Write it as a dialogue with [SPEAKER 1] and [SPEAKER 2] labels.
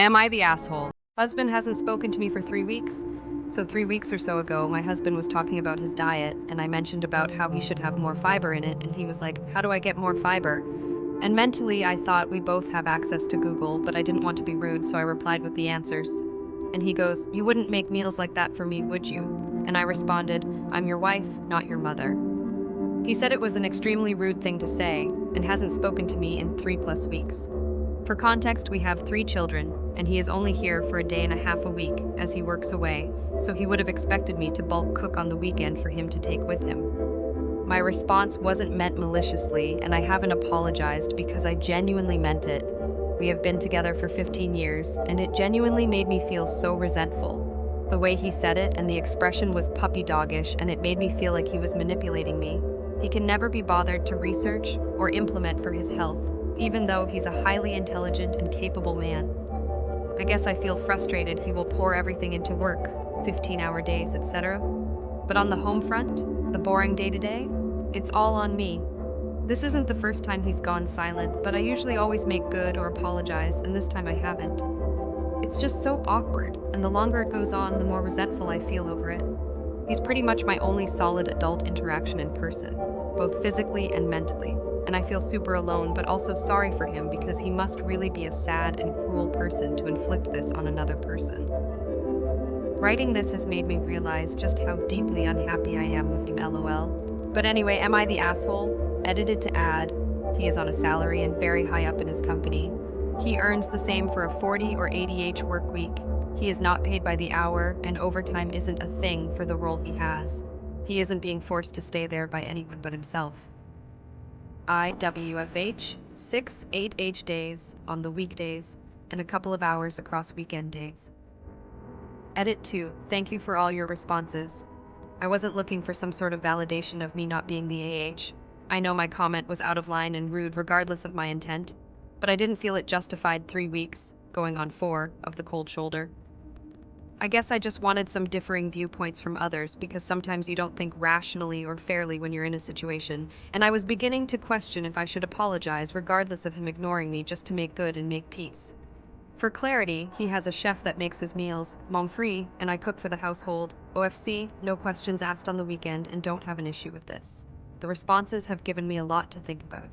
[SPEAKER 1] Am I the asshole? Husband hasn't spoken to me for 3 weeks. So 3 weeks or so ago, my husband was talking about his diet, and I mentioned about how he should have more fiber in it, and he was like, how do I get more fiber? And mentally, I thought we both have access to Google, but I didn't want to be rude, so I replied with the answers. And he goes, you wouldn't make meals like that for me, would you? And I responded, I'm your wife, not your mother. He said it was an extremely rude thing to say, and hasn't spoken to me in 3+ weeks. For context, we have 3 children, and he is only here for a day and a half a week as he works away, so he would have expected me to bulk cook on the weekend for him to take with him. My response wasn't meant maliciously, and I haven't apologized because I genuinely meant it. We have been together for 15 years, and it genuinely made me feel so resentful. The way he said it and the expression was puppy doggish, and it made me feel like he was manipulating me. He can never be bothered to research or implement for his health, even though he's a highly intelligent and capable man. I guess I feel frustrated he will pour everything into work, 15-hour days, etc. But on the home front, the boring day-to-day, it's all on me. This isn't the first time he's gone silent, but I usually always make good or apologize, and this time I haven't. It's just so awkward, and the longer it goes on, the more resentful I feel over it. He's pretty much my only solid adult interaction in person, both physically and mentally, and I feel super alone, but also sorry for him because he must really be a sad and cruel person to inflict this on another person. Writing this has made me realize just how deeply unhappy I am with him, lol. But anyway, am I the asshole? Edited to add, he is on a salary and very high up in his company. He earns the same for a 40 or 80-hour work week. He is not paid by the hour, and overtime isn't a thing for the role he has. He isn't being forced to stay there by anyone but himself. IWFH, 6 8H days on the weekdays, and a couple of hours across weekend days. Edit 2. Thank you for all your responses. I wasn't looking for some sort of validation of me not being the AH. I know my comment was out of line and rude regardless of my intent, but I didn't feel it justified 3 weeks, going on 4, of the cold shoulder. I guess I just wanted some differing viewpoints from others because sometimes you don't think rationally or fairly when you're in a situation, and I was beginning to question if I should apologize regardless of him ignoring me just to make good and make peace. For clarity, he has a chef that makes his meals, mom-free, and I cook for the household. OFC, no questions asked on the weekend, and don't have an issue with this. The responses have given me a lot to think about.